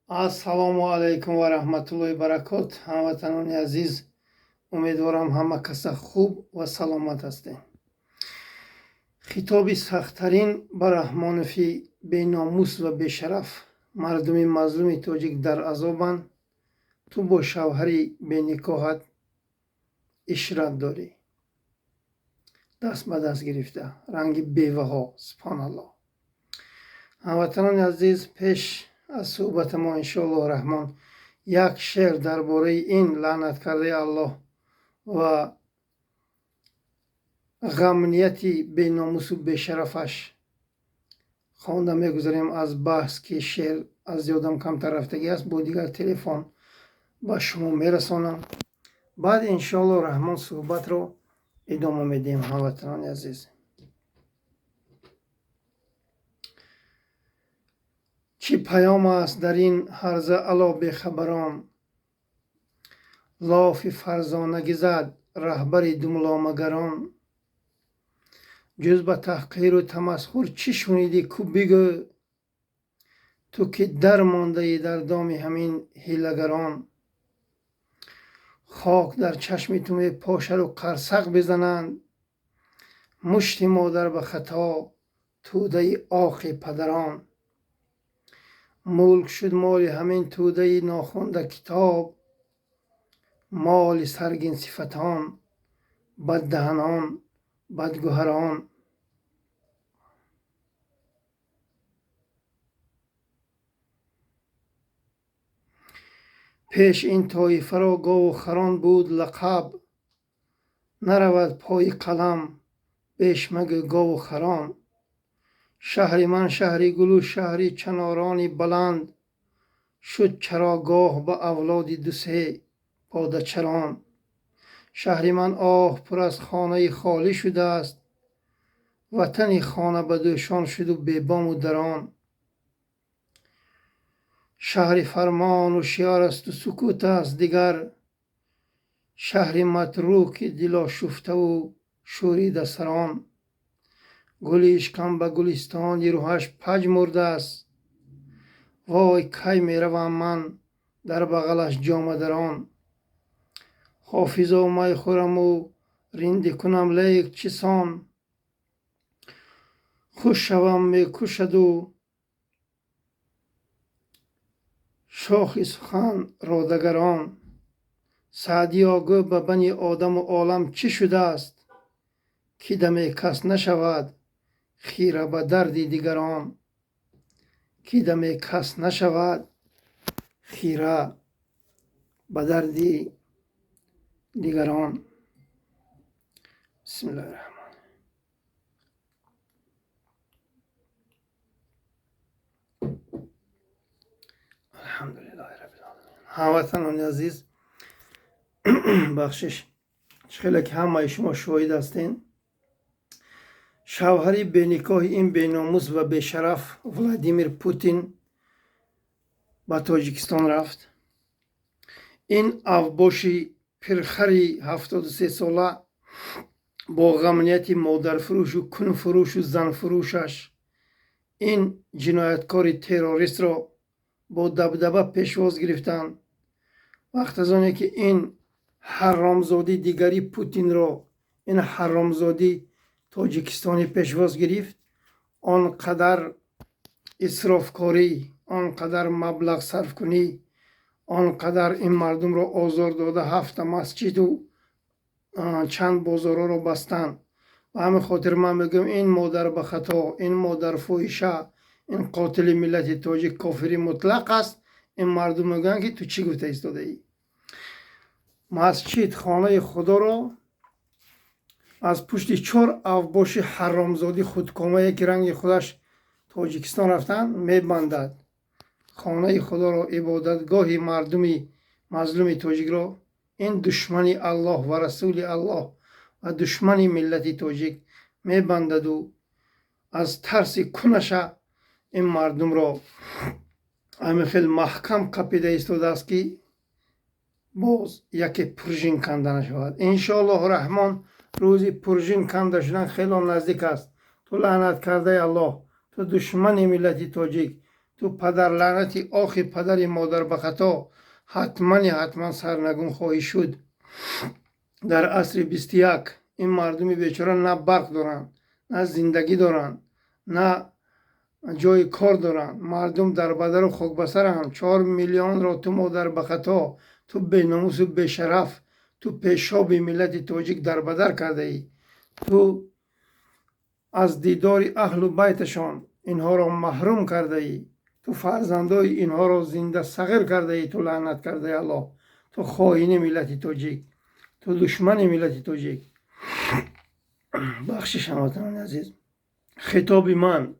ассалому алайкум ва раҳматуллоҳи баракот. ҳамватанони азиз, умедворам ҳама каса хуб ва саломат ҳастед. хитоби сахттарин ба раҳмонофи беномус ва бешараф. мардуми мазлуми тоҷик дар азобанд. ту бо шавҳари беникоҳат ишрат дорӣ. даст ба даст гирифта ранги беваҳо. субҳаналлоҳ. ҳамватанони азиз, пеш аз суҳбати мо иншоаллоҳ раҳмон як шеър дар бораи ин лаънаткардаи Аллоҳ ва ғамнияти беномусу бешарафаш хонда мегузарем аз баҳс, ки шеър аз ёдам камтар рафтагӣ аст. бо дигар телефон ба шумо мерасонам. баъд иншоаллоҳ раҳмон суҳбатро идома медиҳем. ҳамватанони азиз, чӣ паём аст дар ин ҳарза ало бехабарон? лофи фарзонагӣ зад раҳбари думломагарон. ҷуз ба таҳқиру тамасхур чӣ шунидӣ ку бигӯ? ту ки дармондаӣ дар доми ҳамин ҳилагарон. хок дар чашми ту мепошаду қарсақ безананд. мушти модар ба хато тӯдаи оқи падарон. мулк шуд моли ҳамин тӯдаи нохонда китоб. моли саргин-сифатон, баддаҳанон, бадгӯҳарон. пеш ин тоифаро гову харон буд лақаб. наравад пои қалам, беш магӯ гову харон. шаҳри ман шаҳри гулу шаҳри чанорони баланд. шуд чарогоҳ ба авлоди дусе подачарон. шаҳри ман оҳ пур аз хонаи холӣ шудааст. ватани хонабадӯшон шуду бебому дарон. шаҳри фармону шиёр асту сукут аст дигар. шаҳри матруки дилошуфтаву шӯрида сарон. гули ишқам ба гулистони рӯҳаш паҷмурдааст. вой кай меравам ман дар бағалаш ҷомадарон. хофизо май хӯраму ринди кунам, лек чӣ сон? хуш шавам мекушаду шохи сухан родагарон. саъдиё гӯ ба бани одаму олам чӣ шудааст? ки даме кас нашавад хира ба дарди дигарон. ки даме кас нашавад хира ба дарди дигарон. бисмиллаҳи раҳмон. алҳамдулиллаҳи раббил аламин. ҳамватанони азиз, бахшиш хеле ки ҳамаи шумо шоҳид ҳастед. шавҳари беникоҳи ин беномус ва бешараф Владимир Путин ба Тоҷикистон рафт. ин авбоши пирхари 73 сола бо ғамнияти модарфурӯшу кунфурӯшу занфурӯшаш ин ҷинояткори террористро бо дабдаба пешвоз гирифтанд. вақт аз оне ки ин ҳаромзоди дигари Путинро, ин ҳаромзоди тоҷикистони пешвоз гирифт, он қадар исрофкорӣ, он қадар маблағ сарфкунӣ, он қадар ин мардумро озор дода 7 масҷиду чанд бозорҳоро бастанд. ба ҳамин хотир ман мегӯям, ин модар ба хато, ин модарфоҳиша, ин қотили миллати тоҷик кофири мутлақ аст. ин мардум мегӯянд ки ту чӣ гуфта истодаӣ? масҷид, хонаи худоро аз пушти 4 авбоши ҳаромзоди худкомае ки ранги худаш тоҷикистон рафтанд мебандад. хонаи худоро, ибодатгоҳи мардуми мазлуми тоҷикро ин душмани Аллоҳ ва расули Аллоҳ ва душмани миллати тоҷик мебандаду аз тарси кунаша ин мардумро ҳамин хел маҳкам қапида истодааст ки боз яке пуржин канда нашавад. иншоаллоҳ раҳмон рӯзи пуржин канда шудан хело наздик аст. ту лаънаткардаи Аллоҳ, ту душмани миллати тоҷик, ту تو پدر لعنتی آخی پدری مادر به خطا حتما سرنگون خواهی شد. در عصر 21 این مردمی بیچاره نه برق دارن، نه زندگی دارن، نه جای کار دارن. مردم در بدر و خاک بسر هم. 4 میلیون را تو مادر به خطا، تو بیناموس و بشرف، تو پیشاب ملت تاجیک در بدر کرده ای. تو از دیدار اهل و بیتشان اینها را محروم کرده ای. تو فرزندای اینها را زنده صغیر کرده ای. تو لعنت کرده ای الله. تو خائن ملت تاجیک، تو دشمن ملت تاجیک. بخشش هموطنان عزیز، خطاب من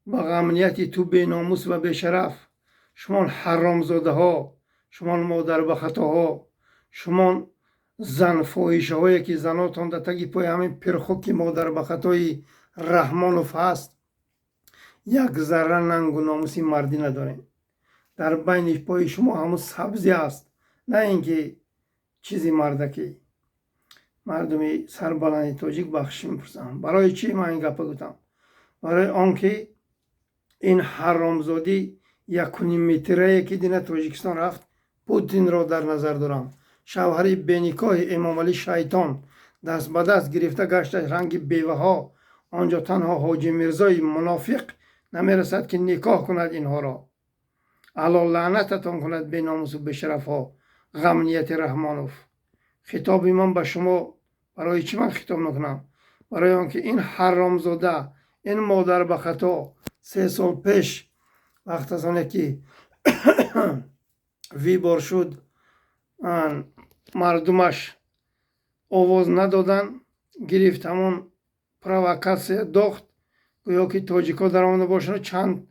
با غمنیت تو بیناموس و بشرف، شما حرامزاده ها، شما مادر به خطا ها، شما زن فاحشه هایی که زناتان در تگی پای همین پرخوک مادر به خطای رحمانوف هست، یک ذره ننگ و ناموسی مردی ندارین. در بین پای شما همون سبزی است، نه اینکه چیزی مردکی. مردمی سربلند تاجیک بخشش میپرسم برای چی من این گپ گفتم؟ برای آنکه این حرامزادی 1.5 متره که دین تاجیکستان رفت، پوتین را در نظر دارم. شوهر بینیکاه امام علی شیطان دست به دست گرفته گشته رنگ بیوه ها. آنجا تنها حاجی میرزای منافق نمیرسد که نکاح کند اینها را. الله لعنتتان کند به ناموس و به شرف ها. غمنیت رحمانوف. خطاب من به شما برای چی من خطاب میکنم؟ برای آنکه این حرامزاده، این مادر به خطا 3 سال پیش وقت از آنه که وی بار شد مردمش آواز ندادن، گرفت همون پروکاسیا داخت گویا که تاجیکا در آمده باشن چند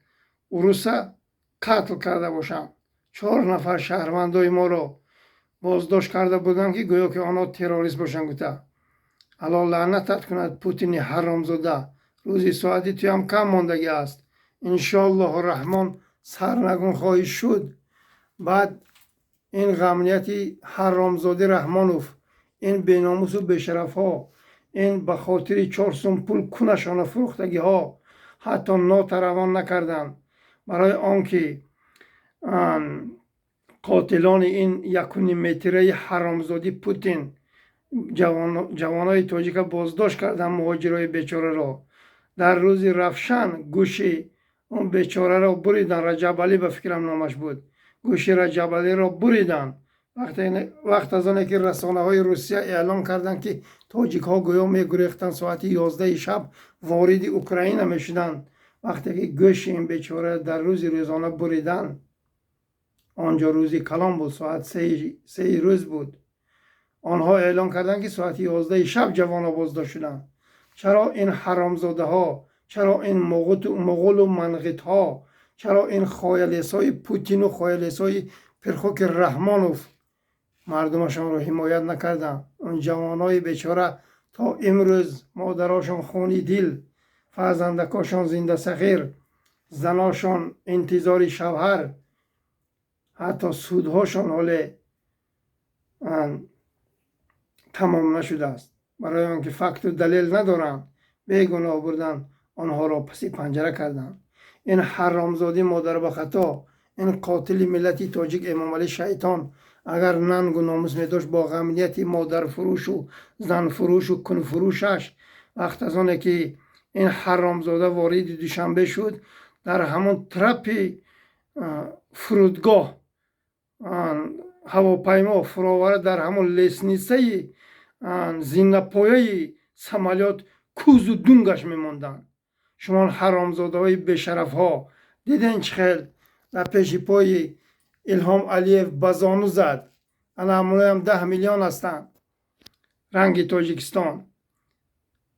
روسا قتل کرده باشن. 4 نفر شهروندای ما را بازداشت کرده بودن که گویا که آنها تروریست باشن. گفته الله لعنتت کند پوتین حرامزاده. روزی ساعتی توی هم کم ماندگی است. انشاءالله الرحمن سرنگون خواهی شد. بعد این غمنیتی حرامزاده رحمانوف، این بیناموس و بشرف ها، این به خاطر 4 سوم پول کنشان فروختگی ها حتی ناتروان نکردن برای آنکه قاتلان این 1.5 متره حرامزاده پوتین جوانای تاجیک بازداشت کردن مهاجرای بیچاره را. در روز رفشن گوشی اون بیچاره را بریدن. رجب علی به فکرم نامش بود. گوشی رجب علی را بریدن. وقت از آنه که رسانه های روسیه اعلام کردن که تاجیک ها گویا میگریختن ساعت 11 شب وارد اوکراین میشدن، وقتی که گوشی این بیچاره در روز روزانه بریدن، آنجا روزی کلام بود، ساعت 3 روز بود، آنها اعلام کردن که ساعت 11 شب جوان بازداشت شدن. چرا این حرامزاده ها، چرا این مغول و منغیت ها، چرا این خایلیسای پوتین و خایلیسای پرخوک رحمانوف مردمشان را حمایت نکردن؟ اون جوانای بیچاره تا امروز مادراشان خونی دل، فرزندکاشان زنده صغیر، زناشان انتظار شوهر، حتی سودهاشان حالا تمام نشده است. برای آنکه فکت و دلیل ندارن بیگناه بردن آنها را پسی پنجره کردن. این حرامزاده مادر به خطا، این قاتل ملتی تاجیک امام علی شیطان اگر ننگ و ناموس می داشت با غمنیت مادر فروش و زن فروش و کن فروشش، وقت از آنه که این حرامزاده وارد دوشنبه شد، در همون ترپ فرودگاه هواپیما فراوره در همون لسنیسه زینه پایه سمالیات کوز و دونگش میموندن. شما حرامزاده های بشرف ها دیدین چه خیل در پیش پای الهام علیف بزانو زد. انا همونه هم 10 میلیون هستن. رنگ تاجیکستان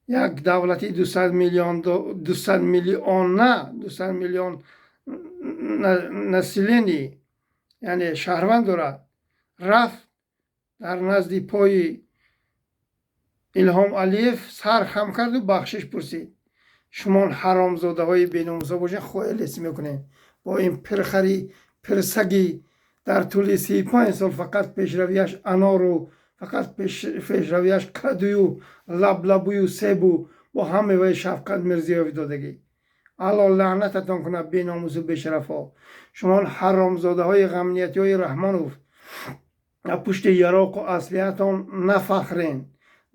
یک دولتی 200 میلیون نسلینی یعنی شهروند دارد. رفت در نزد پای الهام علیف سر خم کرد و بخشش پرسید. شما حرامزاده های بیناموسا باشین خواهلیس میکنین با این پرخری پرسگی در طول 35 سال فقط پیشرویش انار و فقط پیشرویش کدوی و لبلبوی و سیب و با همه وی شفقت مرزیوی دادگی. الله لعنتتان کنه بی ناموس و بی شرفا. شما حرامزاده های غمنیتی های رحمانوف پشت یراق و اصلیتان نفخرین،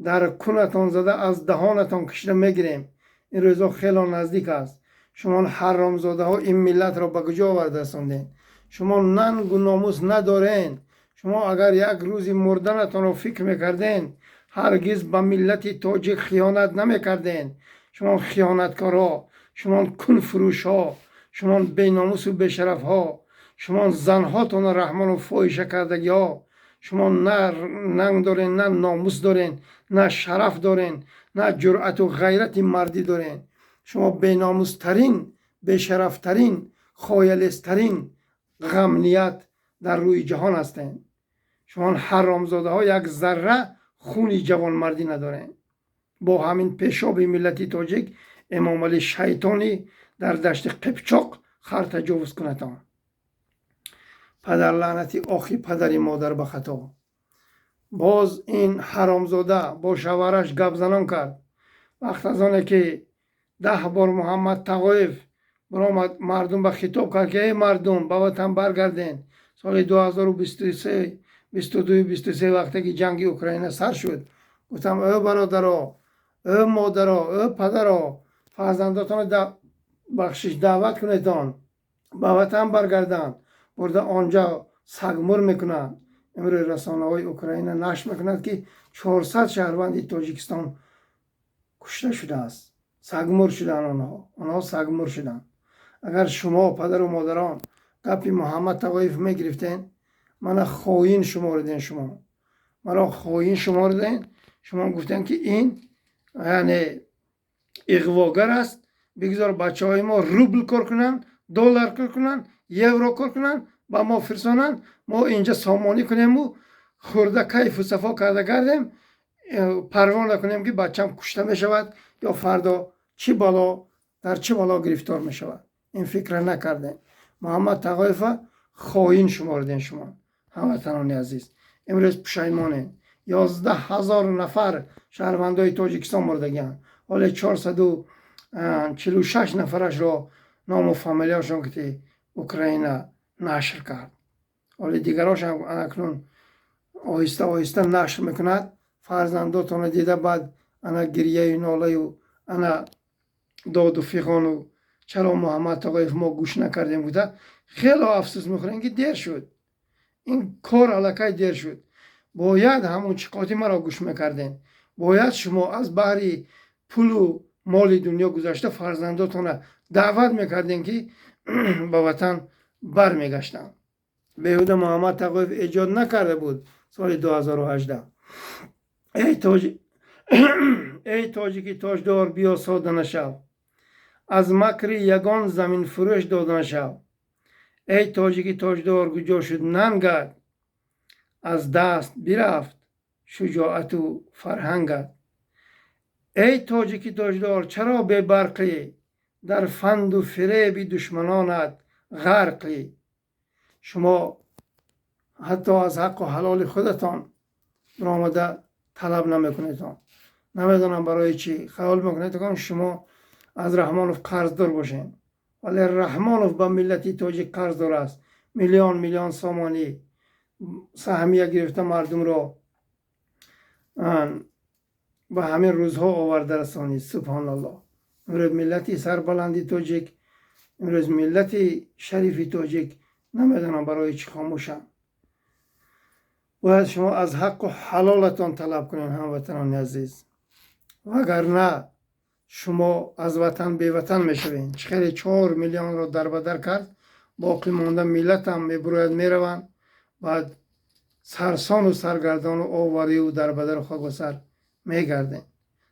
در کنتان زده از دهانتان کشیده میگیریم. این روزا خیلی نزدیک است. شما حرامزاده ها این ملت را به کجا آورده رساندین؟ شما ننگ و ناموس ندارین. شما اگر یک روزی مردنتان رو فکر میکردین هرگز به ملت تاجیک خیانت نمیکردین. شما خیانتکارا، شما کن فروش ها، شما بی ناموس و بی شرف ها، شما زنهاتون رحمان و فاحشه کردگی ها، شما نه ننگ دارین، نه ناموس دارین، نه شرف دارین، نه جرأت و غیرت مردی دارین. شما بی ناموس ترین، بی شرف ترین، خایلیست ترین غمنیت در روی جهان هستین. شما حرامزاده ها یک ذره خونی جوان مردی ندارین. با همین پیشاب ملتی تاجیک امام علی شیطانی در دشت قپچاق خر تجاوز کنتان. پدر لعنتی آخی پدری مادر به خطا. باز این حرامزاده با شوهرش گپ زنان کرد. وقت از آنه که 10 بار محمد تقایف برآمد مردم به خطاب کرد که ای مردم به وطن برگردین. سال 2023 22 23 وقتی که جنگ اوکراین سر شد گفتم ای برادرها، ای مادرها، ای پدرها، فرزنداتان بخشش دعوت کنیدان به وطن برگردن. برده آنجا سگمر میکنند. امروز رسانه های اوکراین نشر میکند که 400 شهروند تاجیکستان کشته شده است. سگمر شدن آنها سگمر شدن. اگر شما پدر و مادران گپ محمد تقایف میگرفتین من خائن شماردین. شما مرا خائن شماردین. شما گفتین که این یعنی اغواگر است، بگذار بچه های ما روبل کار کنن، دلار کار کنن، یورو کار کنن، با ما فرسانن، ما اینجا سامانی کنیم و خورده کیف و صفا کرده گردیم، پروانه کنیم که بچم کشته می شود یا فردا چی بالا در چی بالا گرفتار می شود. این فکر نکردین. محمد تقایف خائن شماردین. شما هموطنان عزیز امروز پشیمانین. 11,000 نفر شهروندای تاجیکستان مردگیان. حالا 446 نفرش را نام و فامیلیاشون که اوکراین نشر کرد. حالا دیگراش هم اکنون آهسته آهسته نشر میکند. فرزنداتون دیده بعد انا گریه و ناله و انا داد و فیغان و چرا محمد تقایف ما گوش نکردیم بوده. خیلی افسوس میخوریم که دیر شد. این کار علاقه دیر شد. باید همون چیقاتی مرا گوش میکردین. باید شما از بحری پول و مال دنیا گذاشته فرزنداتون دعوت میکردین که به وطن بر میگشتن. بیهوده محمد تقایف ایجاد نکرده بود سال 2018. ای تاجیکی تاجدار بیا ساده نشو، از مکر یگان زمین فروش داده نشو. ای تاجیکی تاجدار کجا شد ننگت، از دست برفت شجاعت و فرهنگت. ای تاجیکی تاجدار چرا به برقی، در فند و فریب دشمنانت غرقی. شما حتی از حق و حلال خودتان برآمده طلب نمیکنیدان. نمیدونم برای چی خیال میکنید که شما از رحمانوف قرضدار باشین، ولی رحمانوف به ملتی تاجیک قرضدار است. میلیون سامانی سهمیه گرفته مردم را به همین روزها آورده رسانی. سبحان الله. امروز ملتی سربلندی تاجیک، امروز ملتی شریفی تاجیک نمیدونم برای چی خاموشن. باید شما از حق و حلالتان طلب کنین هموطنان عزیز، وگرنه شما از وطن بی وطن میشوین. خیلی 4 میلیون رو در بدر کرد، باقی مانده ملت هم میبروید میروند. بعد سرسان و سرگردان و آواری و در بدر خاک و سر میگردین.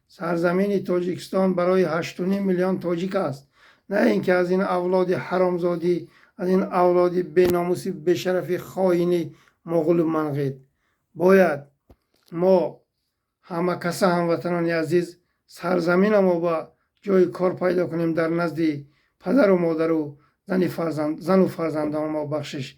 سرزمین تاجیکستان برای 8.5 میلیون تاجیک است، نه اینکه از این اولاد حرامزادی، از این اولاد بیناموسی بشرفی خائنی مغول و منقید. باید ما همه کسا هموطنان عزیز سرزمین ما با جای کار پیدا کنیم در نزد پدر و مادر و زن و فرزندان ما بخشش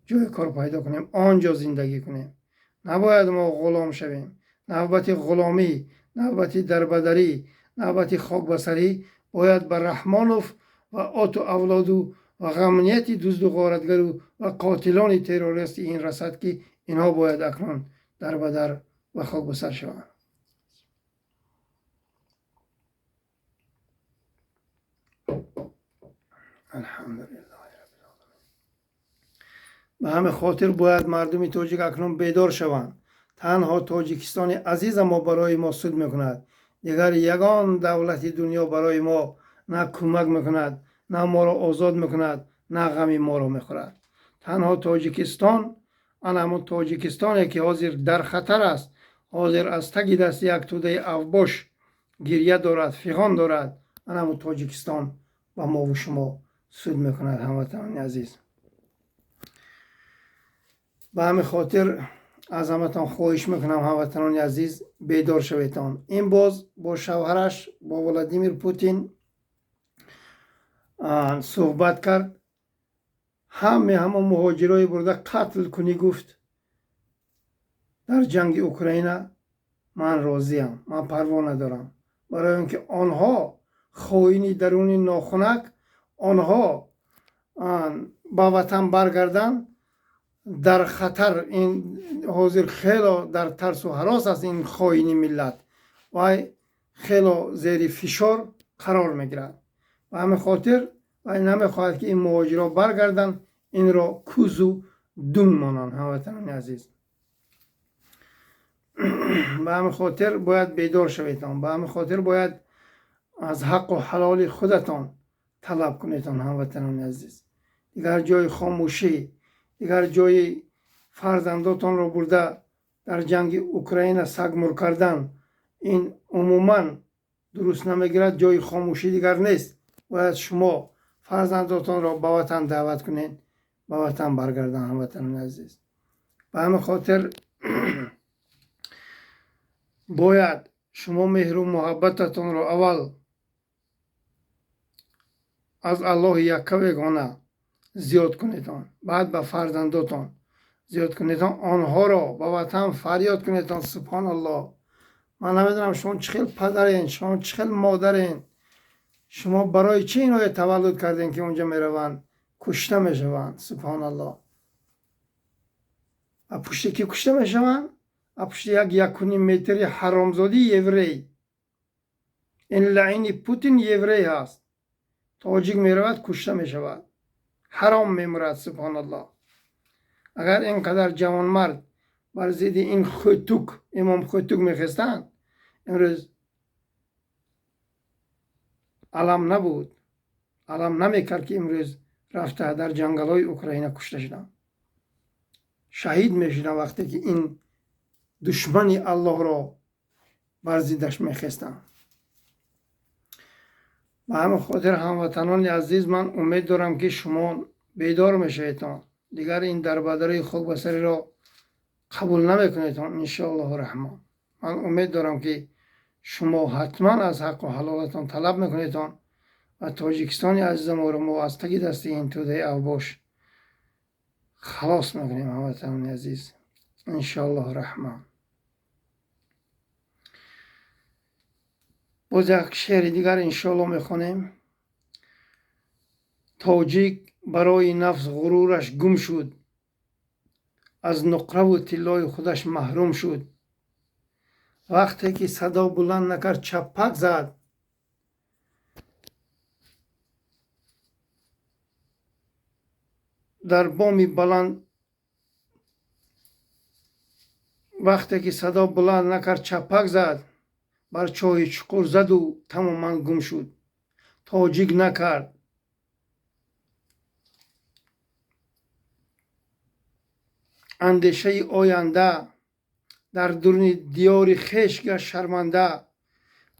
جای کار پیدا کنیم، آنجا زندگی کنیم. نباید ما غلام شویم. نوبت غلامی، نوبت دربدری، نوبت خاک بسری باید به رحمانوف و آت و اولاد و غمنیت دزد و غارتگر و قاتلان تروریست این رسد که اینها باید اکنون در بدر و خاک بسر شوند. الحمدلله. به همه خاطر باید مردم تاجیک اکنون بیدار شوند. تنها تاجیکستان عزیز ما برای ما سود میکند. دیگر یگان دولت دنیا برای ما نه کمک میکند، نه ما را آزاد میکند، نه غم ما را میخورد. تنها تاجیکستان، آن همون تاجیکستانی که حاضر در خطر است، حاضر از تگ دست یک توده افباش گریه دارد، فیغان دارد، آن همون تاجیکستان و ما و شما سود میکند. هموطنان عزیز، به همین خاطر از همتان خواهش میکنم هموطنان عزیز بیدار شویتان. این باز با شوهرش با ولادیمیر پوتین صحبت کرد. همون مهاجرای برده قتل کنی گفت در جنگ اوکراین. من راضیم، من پروا ندارم، برای اینکه آنها خائنی درونی ناخنک، آنها با وطن برگردن در خطر. این حاضر خیلی در ترس و هراس است. این خائنی ملت و خیلی زیر فشار قرار میگیرد و همه خاطر و نمیخواهد که این مهاجرا برگردن، این را کوز و دون مانند. هموطنان عزیز، به همه خاطر باید بیدار شویتان. به همه خاطر باید از حق و حلال خودتان طلب کنیتان. هموطنان عزیز، دیگر جای خاموشی، دیگر جای فرزنداتان را برده در جنگ اوکراین سگمور کردن، این عموما درست نمیگیرد. جای خاموشی دیگر نیست. باید شما فرزنداتان را به وطن دعوت کنید، به وطن برگردن. هموطنان عزیز، به همین خاطر باید شما مهر و محبتتان را اول از الله یکه و یگانه زیاد کنیدان، بعد به فرزنداتان زیاد کنیدان، آنها را به وطن فریاد کنیدان. سبحان الله. من نمیدونم شما چخیل پدرین، شما چخیل مادرین، شما برای چه اینها تولد کردین که اونجا میروند کشته میشوند. سبحان الله. از پشت که کشته میشوند؟ از پشت یک متری حرامزادی یوری. این لعین پوتین یوری هست. تاجیک میرود کشته میشود، حرام میمرد. سبحان الله. اگر اینقدر جوان مرد بر ضد این خوتوک، امام خوتوک میخستند، امروز علم نبود، علم نمیکرد که امروز رفته در جنگل های اوکراین کشته شدن، شهید میشدن وقتی که این دشمن الله را بر ضدش میخستند. به همین خاطر هموطنان عزیز، من امید دارم که شما بیدار میشویتان، دیگر این دربدره خاک بسری را قبول نمیکنیتان انشاءالله الرحمن. من امید دارم که شما حتما از حق و حلالتان طلب میکنیتان و تاجیکستان عزیز ما را ما از تگ دست این توده اوباش خلاص میکنیم. هموطنان عزیز انشاءالله الرحمن. باز یک شعر دیگر انشاءالله میخونیم. تاجیک برای نفس غرورش گم شد، از نقره و طلای خودش محروم شد. وقتی که صدا بلند نکرد چپک زد، در بامی بلند. وقتی که صدا بلند نکرد چپک زد، بر چاه چقور زد و تماما گم شد. تاجیک نکرد اندیشه آینده، در درون دیار خویش گشت شرمنده.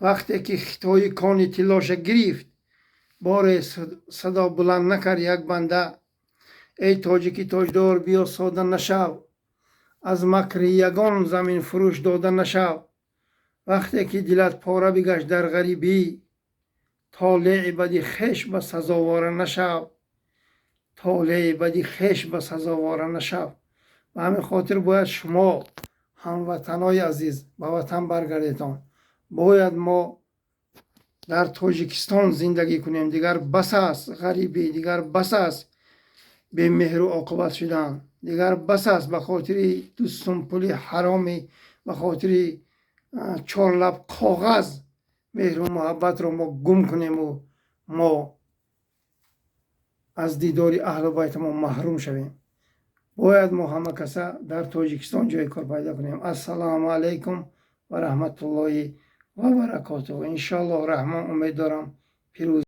وقتی که خطای کان طلاش گرفت، بار صدا بلند نکرد یک بنده. ای تاجیکی تاجدار بیا ساده نشو، از مکر یگان زمین فروش داده نشو. وقتی که دلت پاره بگشت در غریبی، طالع بدی خویش به سزاوار نشو، طالع بدی خویش به سزاوار نشو. و همین خاطر باید شما هموطنای عزیز به وطن برگردیدان. باید ما در تاجیکستان زندگی کنیم. دیگر بس است غریبی، دیگر بس است به مهر و عاقبت شدن، دیگر بس است به خاطر دوستون پولی حرامی، به خاطر چهار لب کاغذ مهر و محبت را ما گم کنیم و ما از دیدار اهل بیت ما محروم شویم. باید ما همه کسا در تاجیکستان جای کار پیدا کنیم. السلام علیکم و رحمت الله و برکاته. انشاءالله رحمان امید دارم پیروز